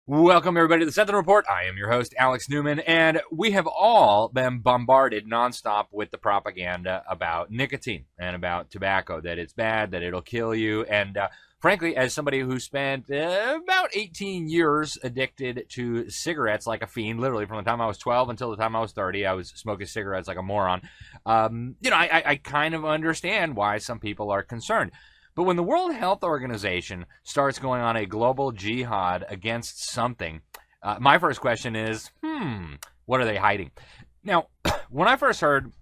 Welcome, everybody, to the Sentinel Report. I am your host, Alex Newman, and we have all been bombarded nonstop with the propaganda about nicotine and about tobacco, that it's bad, that it'll kill you. And frankly, as somebody who spent about 18 years addicted to cigarettes like a fiend, literally from the time I was 12 until the time I was 30, I was smoking cigarettes like a moron. I kind of understand why some people are concerned. But when the World Health Organization starts going on a global jihad against something, my first question is, what are they hiding? Now, when I first heard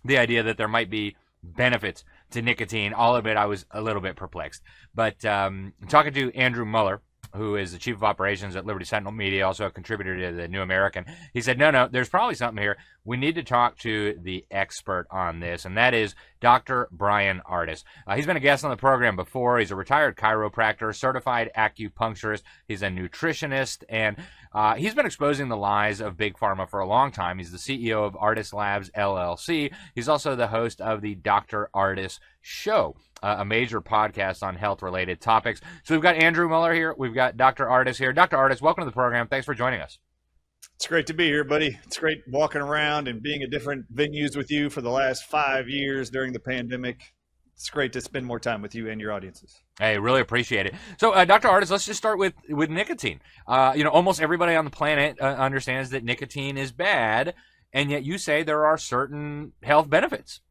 the idea that there might be benefits to nicotine, I'll admit I was a little bit perplexed. But talking to Andrew Muller, who is the chief of operations at Liberty Sentinel Media, also a contributor to the New American, he said, no, there's probably something here. We need to talk to the expert on this, and that is Dr. Bryan Ardis. He's been a guest on the program before. He's a retired chiropractor, certified acupuncturist. He's a nutritionist, and he's been exposing the lies of Big Pharma for a long time. He's the CEO of Ardis Labs, LLC. He's also the host of the Dr. Ardis Show, a major podcast on health-related topics. So we've got Andrew Muller here. We've got Dr. Ardis here. Dr. Ardis, welcome to the program. Thanks for joining us. It's great to be here, buddy. It's great walking around and being at different venues with you for the last 5 years during the pandemic. It's great to spend more time with you and your audiences. Hey, really appreciate it. So, Dr. Ardis, let's just start with nicotine. Almost everybody on the planet understands that nicotine is bad, and yet you say there are certain health benefits.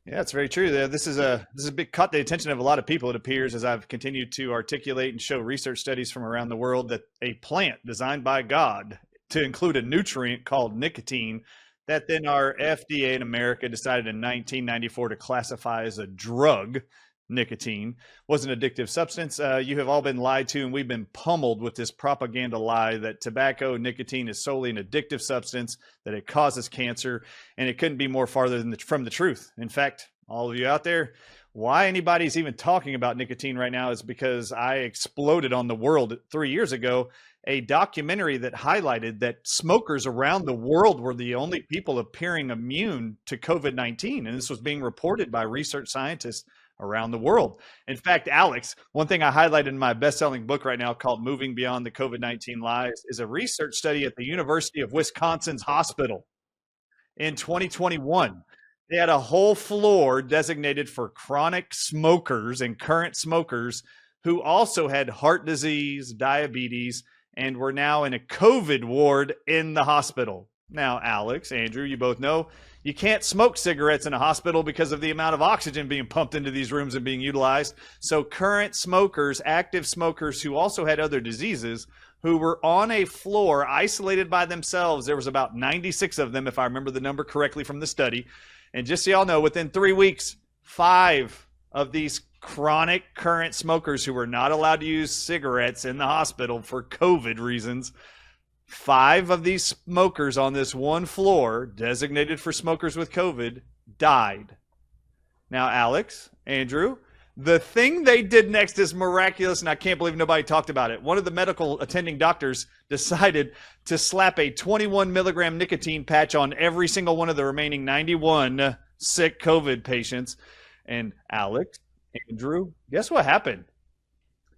Yeah, it's very true. This is a big caught the attention of a lot of people, it appears, as I've continued to articulate and show research studies from around the world that a plant designed by God to include a nutrient called nicotine that then our FDA in America decided in 1994 to classify as a drug, nicotine, was an addictive substance. You have all been lied to, and we've been pummeled with this propaganda lie that tobacco, nicotine is solely an addictive substance, that it causes cancer, and it couldn't be more farther from the truth. In fact, all of you out there, why anybody's even talking about nicotine right now is because I exploded on the world 3 years ago a documentary that highlighted that smokers around the world were the only people appearing immune to COVID-19. And this was being reported by research scientists around the world. In fact, Alex, one thing I highlighted in my best-selling book right now called Moving Beyond the COVID-19 Lies is a research study at the University of Wisconsin's hospital in 2021. They had a whole floor designated for chronic smokers and current smokers who also had heart disease, diabetes, and were now in a COVID ward in the hospital. Now, Alex, Andrew, you both know you can't smoke cigarettes in a hospital because of the amount of oxygen being pumped into these rooms and being utilized. So current smokers, active smokers who also had other diseases, who were on a floor isolated by themselves, there was about 96 of them, if I remember the number correctly from the study. And just so y'all know, within 3 weeks, 5 of these chronic current smokers who were not allowed to use cigarettes in the hospital for COVID reasons, 5 of these smokers on this one floor designated for smokers with COVID died. Now, Alex, Andrew, the thing they did next is miraculous, and I can't believe nobody talked about it. One of the medical attending doctors decided to slap a 21 milligram nicotine patch on every single one of the remaining 91 sick COVID patients. And Alex, Andrew, guess what happened?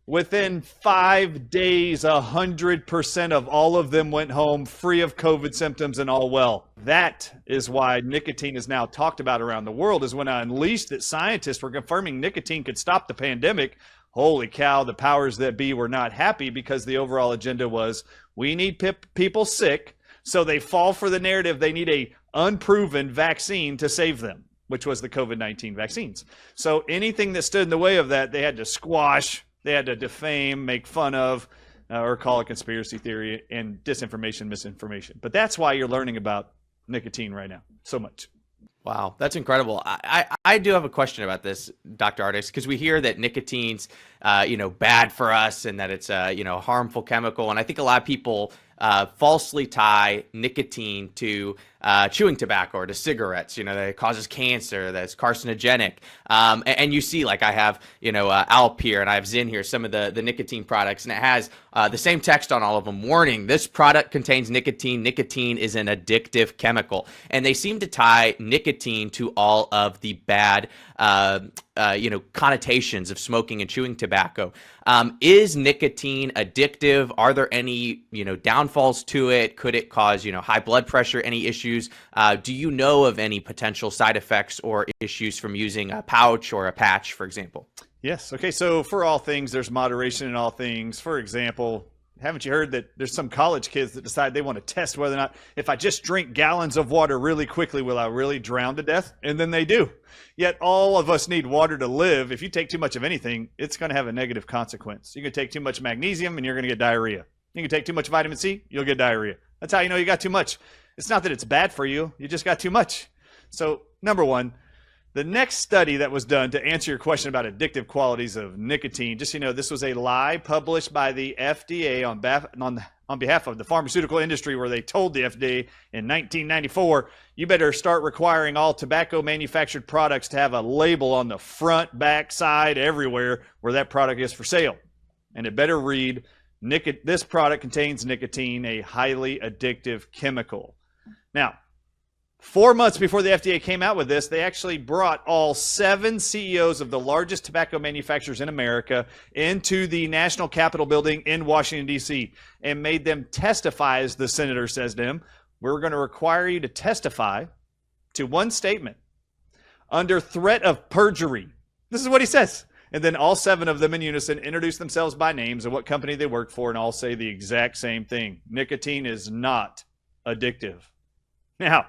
Within 5 days, 100% of all of them went home free of COVID symptoms and all well. That is why nicotine is now talked about around the world, is when I unleashed that scientists were confirming nicotine could stop the pandemic. Holy cow, the powers that be were not happy because the overall agenda was we need people sick, so they fall for the narrative they need a unproven vaccine to save them, which was the COVID-19 vaccines. So anything that stood in the way of that, they had to squash. They had to defame, make fun of, or call a conspiracy theory and disinformation, misinformation. But that's why you're learning about nicotine right now so much. Wow, that's incredible. I do have a question about this, Dr. Ardis, because we hear that nicotine's, bad for us and that it's a, harmful chemical. And I think a lot of people falsely tie nicotine to chewing tobacco or to cigarettes, that it causes cancer, that's carcinogenic. And you see, like I have, Alp here and I have Zyn here, some of the nicotine products, and it has the same text on all of them. Warning, this product contains nicotine. Nicotine is an addictive chemical. And they seem to tie nicotine to all of the bad connotations of smoking and chewing tobacco. Is nicotine addictive? Are there any, downfalls to it? Could it cause, high blood pressure, any issues? Do you know of any potential side effects or issues from using a pouch or a patch, for example? Yes. Okay. So for all things, there's moderation in all things. For example, haven't you heard that there's some college kids that decide they want to test whether or not, if I just drink gallons of water really quickly, will I really drown to death? And then they do. Yet all of us need water to live. If you take too much of anything, it's going to have a negative consequence. You can take too much magnesium and you're going to get diarrhea. You can take too much vitamin C, you'll get diarrhea. That's how you know you got too much. It's not that it's bad for you. You just got too much. So number one, the next study that was done to answer your question about addictive qualities of nicotine, just so you know, this was a lie published by the FDA on behalf of the pharmaceutical industry, where they told the FDA in 1994, you better start requiring all tobacco manufactured products to have a label on the front, back, side, everywhere where that product is for sale. And it better read, this product contains nicotine, a highly addictive chemical. Now, 4 months before the FDA came out with this, they actually brought all 7 CEOs of the largest tobacco manufacturers in America into the National Capitol building in Washington, D.C., and made them testify, as the senator says to them. We're going to require you to testify to one statement under threat of perjury. This is what he says. And then all 7 of them in unison introduce themselves by names and what company they work for, and all say the exact same thing. Nicotine is not addictive. Now,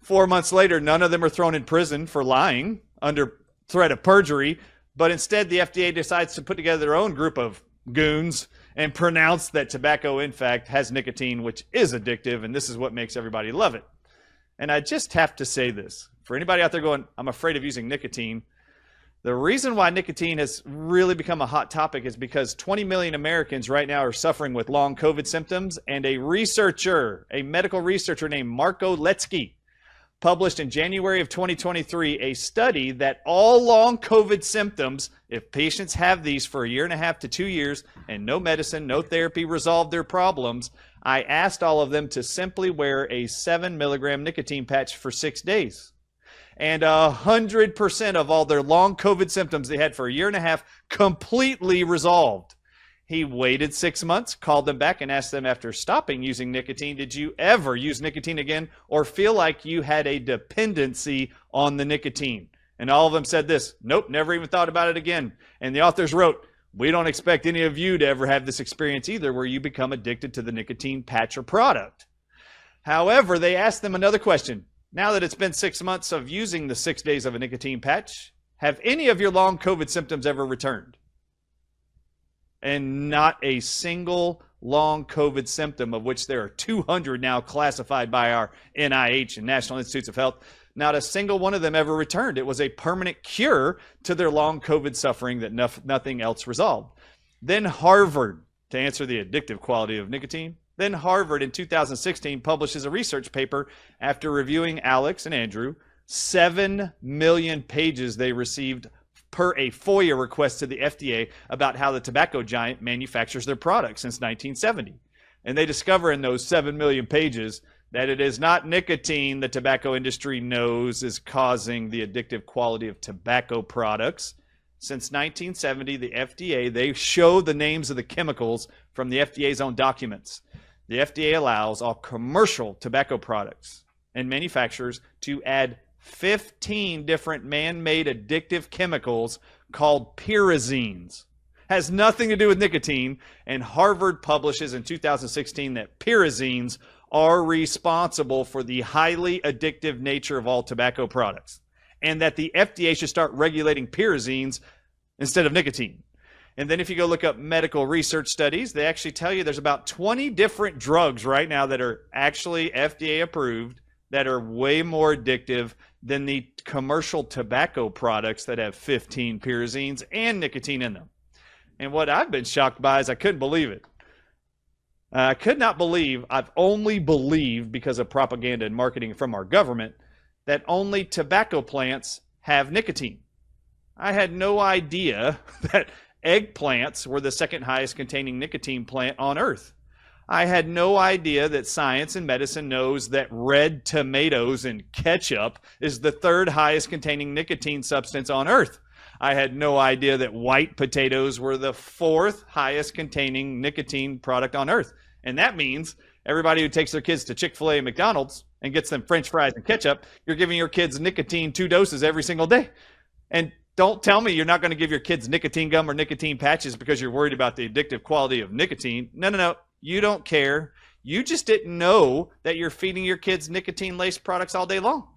4 months later, none of them are thrown in prison for lying under threat of perjury, but instead the FDA decides to put together their own group of goons and pronounce that tobacco, in fact, has nicotine, which is addictive, and this is what makes everybody love it. And I just have to say this. For anybody out there going, I'm afraid of using nicotine, the reason why nicotine has really become a hot topic is because 20 million Americans right now are suffering with long COVID symptoms, and a medical researcher named Marco Letsky, published in January of 2023, a study that all long COVID symptoms, if patients have these for 1.5 to 2 years and no medicine, no therapy resolved their problems, I asked all of them to simply wear a 7 milligram nicotine patch for 6 days. And 100% of all their long COVID symptoms they had for 1.5 years completely resolved. He waited 6 months, called them back, and asked them, after stopping using nicotine, did you ever use nicotine again or feel like you had a dependency on the nicotine? And all of them said this: nope, never even thought about it again. And the authors wrote, we don't expect any of you to ever have this experience either, where you become addicted to the nicotine patch or product. However, they asked them another question. Now that it's been 6 months of using the 6 days of a nicotine patch, have any of your long COVID symptoms ever returned? And not a single long COVID symptom, of which there are 200 now classified by our NIH and National Institutes of Health, not a single one of them ever returned. It was a permanent cure to their long COVID suffering that nothing else resolved. Then Harvard, to answer the addictive quality of nicotine, then Harvard in 2016 publishes a research paper after reviewing Alex and Andrew. 7 million pages they received per a FOIA request to the FDA about how the tobacco giant manufactures their products since 1970. And they discover in those 7 million pages that it is not nicotine the tobacco industry knows is causing the addictive quality of tobacco products. Since 1970, the FDA, they show the names of the chemicals from the FDA's own documents. The FDA allows all commercial tobacco products and manufacturers to add 15 different man-made addictive chemicals called pyrazines. Has nothing to do with nicotine, and Harvard publishes in 2016 that pyrazines are responsible for the highly addictive nature of all tobacco products, and that the FDA should start regulating pyrazines instead of nicotine. And then if you go look up medical research studies, they actually tell you there's about 20 different drugs right now that are actually FDA approved that are way more addictive than the commercial tobacco products that have 15 pyrazines and nicotine in them. And what I've been shocked by is I couldn't believe it. I could not believe, I've only believed because of propaganda and marketing from our government, that only tobacco plants have nicotine. I had no idea that eggplants were the second highest containing nicotine plant on Earth. I had no idea that science and medicine knows that red tomatoes and ketchup is the third highest containing nicotine substance on Earth. I had no idea that white potatoes were the 4th highest containing nicotine product on earth. And that means everybody who takes their kids to Chick-fil-A and McDonald's and gets them French fries and ketchup, you're giving your kids nicotine 2 doses every single day. And don't tell me you're not going to give your kids nicotine gum or nicotine patches because you're worried about the addictive quality of nicotine. No. You don't care. You just didn't know that you're feeding your kids nicotine-laced products all day long.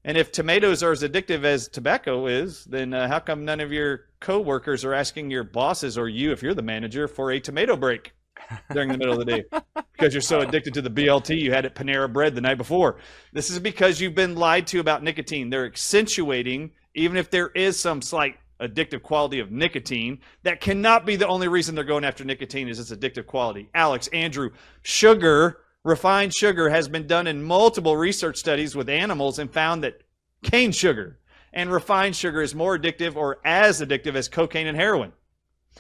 And if tomatoes are as addictive as tobacco is, then how come none of your coworkers are asking your bosses or you, if you're the manager, for a tomato break during the middle of the day? Because you're so addicted to the BLT you had at Panera Bread the night before. This is because you've been lied to about nicotine. They're accentuating, even if there is some slight addictive quality of nicotine, that cannot be the only reason they're going after nicotine is its addictive quality. Alex, Andrew, sugar, refined sugar has been done in multiple research studies with animals and found that cane sugar and refined sugar is more addictive or as addictive as cocaine and heroin.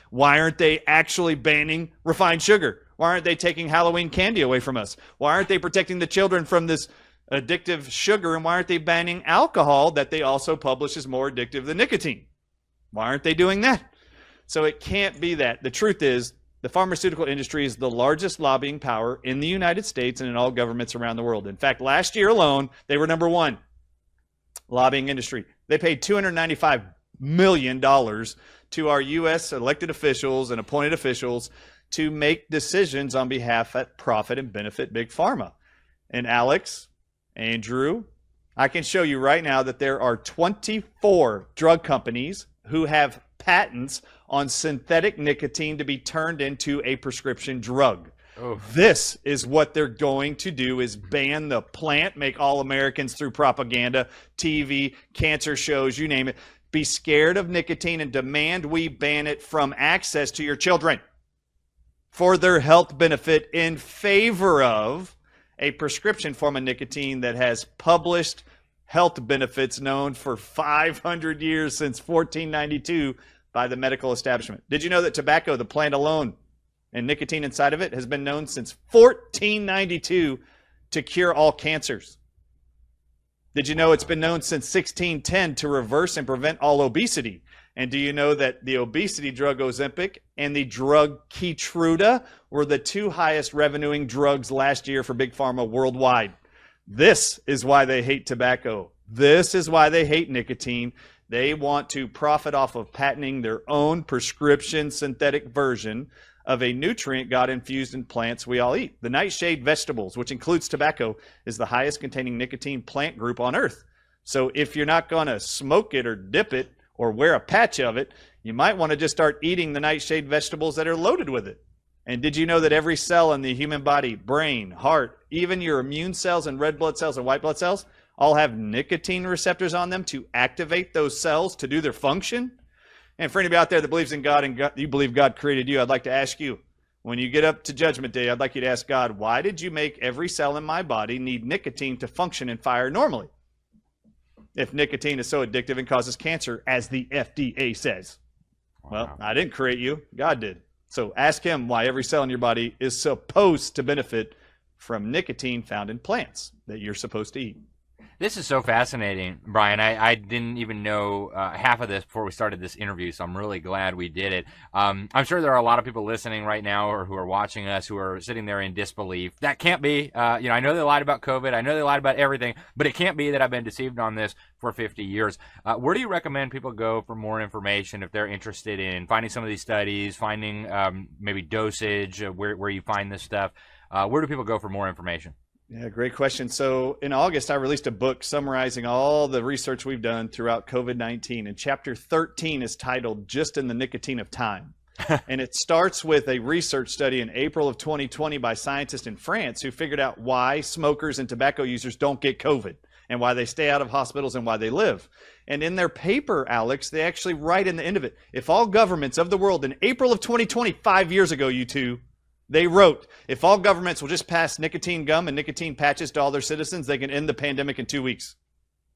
Why aren't they actually banning refined sugar? Why aren't they taking Halloween candy away from us? Why aren't they protecting the children from this addictive sugar? And why aren't they banning alcohol that they also publish is more addictive than nicotine? Why aren't they doing that? So it can't be that. The truth is, the pharmaceutical industry is the largest lobbying power in the United States and in all governments around the world. In fact, last year alone, they were number 1 lobbying industry. They paid $295 million to our U.S. elected officials and appointed officials to make decisions on behalf of profit and benefit Big Pharma. And Alex, Andrew, I can show you right now that there are 24 drug companies who have patents on synthetic nicotine to be turned into a prescription drug. Oh. This is what they're going to do, is ban the plant, make all Americans through propaganda, TV, cancer shows, you name it, be scared of nicotine and demand we ban it from access to your children for their health benefit in favor of a prescription form of nicotine that has published health benefits known for 500 years, since 1492, by the medical establishment. Did you know that tobacco, the plant alone, and nicotine inside of it has been known since 1492 to cure all cancers? Did you know it's been known since 1610 to reverse and prevent all obesity? And do you know that the obesity drug Ozempic and the drug Keytruda were the 2 highest revenuing drugs last year for Big Pharma worldwide? This is why they hate tobacco. This is why they hate nicotine. They want to profit off of patenting their own prescription synthetic version of a nutrient God infused in plants we all eat. The nightshade vegetables, which includes tobacco, is the highest containing nicotine plant group on earth. So if you're not going to smoke it or dip it or wear a patch of it, you might want to just start eating the nightshade vegetables that are loaded with it. And did you know that every cell in the human body, brain, heart, even your immune cells and red blood cells and white blood cells, all have nicotine receptors on them to activate those cells to do their function? And for anybody out there that believes in God and you believe God created you, I'd like to ask you, when you get up to Judgment Day, I'd like you to ask God, why did you make every cell in my body need nicotine to function and fire normally? If nicotine is so addictive and causes cancer, as the FDA says. Wow. Well, I didn't create you. God did. So ask him why every cell in your body is supposed to benefit from nicotine found in plants that you're supposed to eat. This is so fascinating, Bryan. I didn't even know half of this before we started this interview, so I'm really glad we did it. I'm sure there are a lot of people listening right now or who are watching us who are sitting there in disbelief. That can't be. I know they lied about COVID. I know they lied about everything, but it can't be that I've been deceived on this for 50 years. Where do you recommend people go for more information if they're interested in finding some of these studies, finding maybe dosage, where you find this stuff? Where do people go for more information? Yeah, great question. So in August, I released a book summarizing all the research we've done throughout COVID-19. And chapter 13 is titled Just in the Nicotine of Time. And it starts with a research study in April of 2020 by scientists in France who figured out why smokers and tobacco users don't get COVID and why they stay out of hospitals and why they live. And in their paper, Alex, they actually write in the end of it, if all governments of the world in April of 2020, 5 years ago, you two, they wrote, if all governments will just pass nicotine gum and nicotine patches to all their citizens, they can end the pandemic in 2 weeks.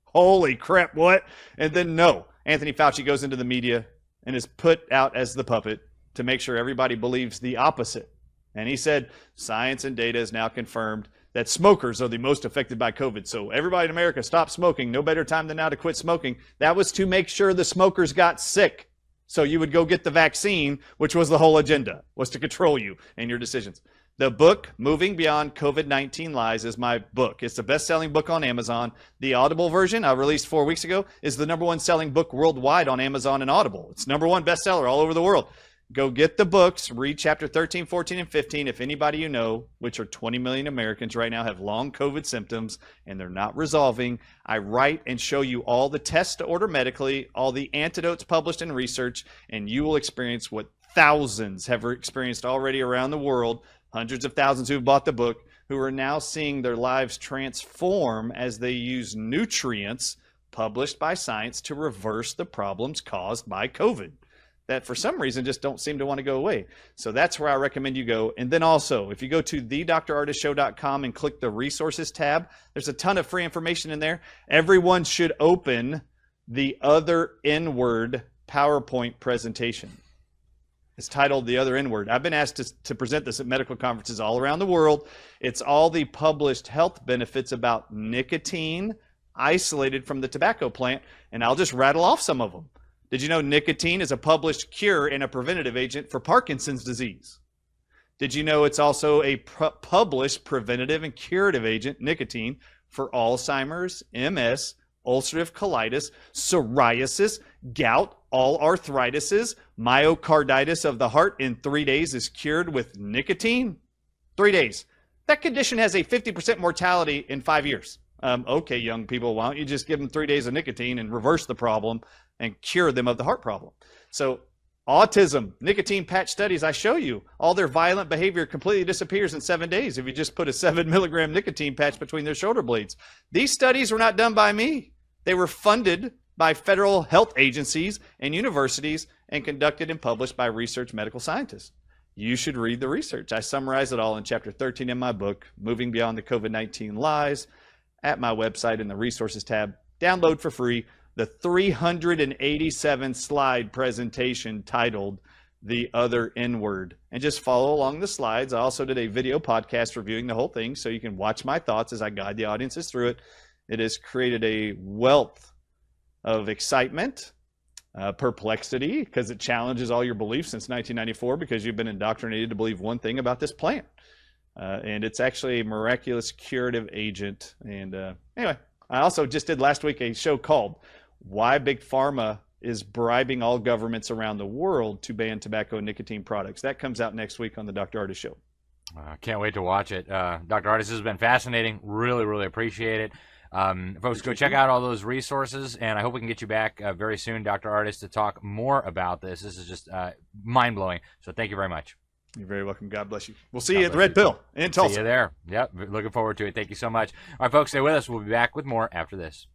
Holy crap, what? And then no, Anthony Fauci goes into the media and is put out as the puppet to make sure everybody believes the opposite. And he said, science and data is now confirmed. that smokers are the most affected by COVID. So everybody in America, stop smoking. No better time than now to quit smoking. That was to make sure the smokers got sick. So you would go get the vaccine, which was the whole agenda, was to control you and your decisions. The book, Moving Beyond COVID-19 Lies, is my book. It's the best-selling book on Amazon. The Audible version, I released 4 weeks ago, is the #1 selling book worldwide on Amazon and Audible. It's #1 bestseller all over the world. Go get the books, read chapter 13, 14, and 15. If anybody you know, which are 20 million Americans right now, have long COVID symptoms and they're not resolving, I write and show you all the tests to order medically, all the antidotes published in research, and you will experience what thousands have experienced already around the world, hundreds of thousands who have bought the book, who are now seeing their lives transform as they use nutrients published by science to reverse the problems caused by COVID that for some reason just don't seem to want to go away. So that's where I recommend you go. And then also, if you go to thedrardisshow.com and click the resources tab, there's a ton of free information in there. Everyone should open the Other N-Word PowerPoint presentation. It's titled The Other N-Word. I've been asked to present this at medical conferences all around the world. It's all the published health benefits about nicotine isolated from the tobacco plant, and I'll just rattle off some of them. Did you know nicotine is a published cure and a preventative agent for Parkinson's disease? Did you know it's also a published preventative and curative agent, nicotine, for Alzheimer's, MS, ulcerative colitis, psoriasis, gout, all arthritises, myocarditis of the heart in 3 days is cured with nicotine? 3 days. That condition has a 50% mortality in 5 years. Okay, young people, why don't you just give them 3 days of nicotine and reverse the problem and cure them of the heart problem? So autism, nicotine patch studies, I show you, all their violent behavior completely disappears in 7 days if you just put a 7 milligram nicotine patch between their shoulder blades. These studies were not done by me. They were funded by federal health agencies and universities and conducted and published by research medical scientists. You should read the research. I summarize it all in chapter 13 in my book, Moving Beyond the COVID-19 Lies, at my website in the resources tab. Download for free the 387 slide presentation titled The Other N-Word, and just follow along the slides. I also did a video podcast reviewing the whole thing so you can watch my thoughts as I guide the audiences through it. It has created a wealth of excitement, perplexity, because it challenges all your beliefs since 1994 because you've been indoctrinated to believe one thing about this plant. And it's actually a miraculous curative agent. And anyway, I also just did last week a show called Why Big Pharma is Bribing All Governments Around the World to Ban Tobacco and Nicotine Products. That comes out next week on the Dr. Ardis Show. Can't wait to watch it. Dr. Ardis, this has been fascinating. Really, really appreciate it. Folks, go check out all those resources, and I hope we can get you back very soon, Dr. Ardis, to talk more about this. This is just mind-blowing. So thank you very much. You're very welcome. God bless you. We'll see you at the Red Pill in Tulsa. See you there. Yep. Looking forward to it. Thank you so much. All right, folks, stay with us. We'll be back with more after this.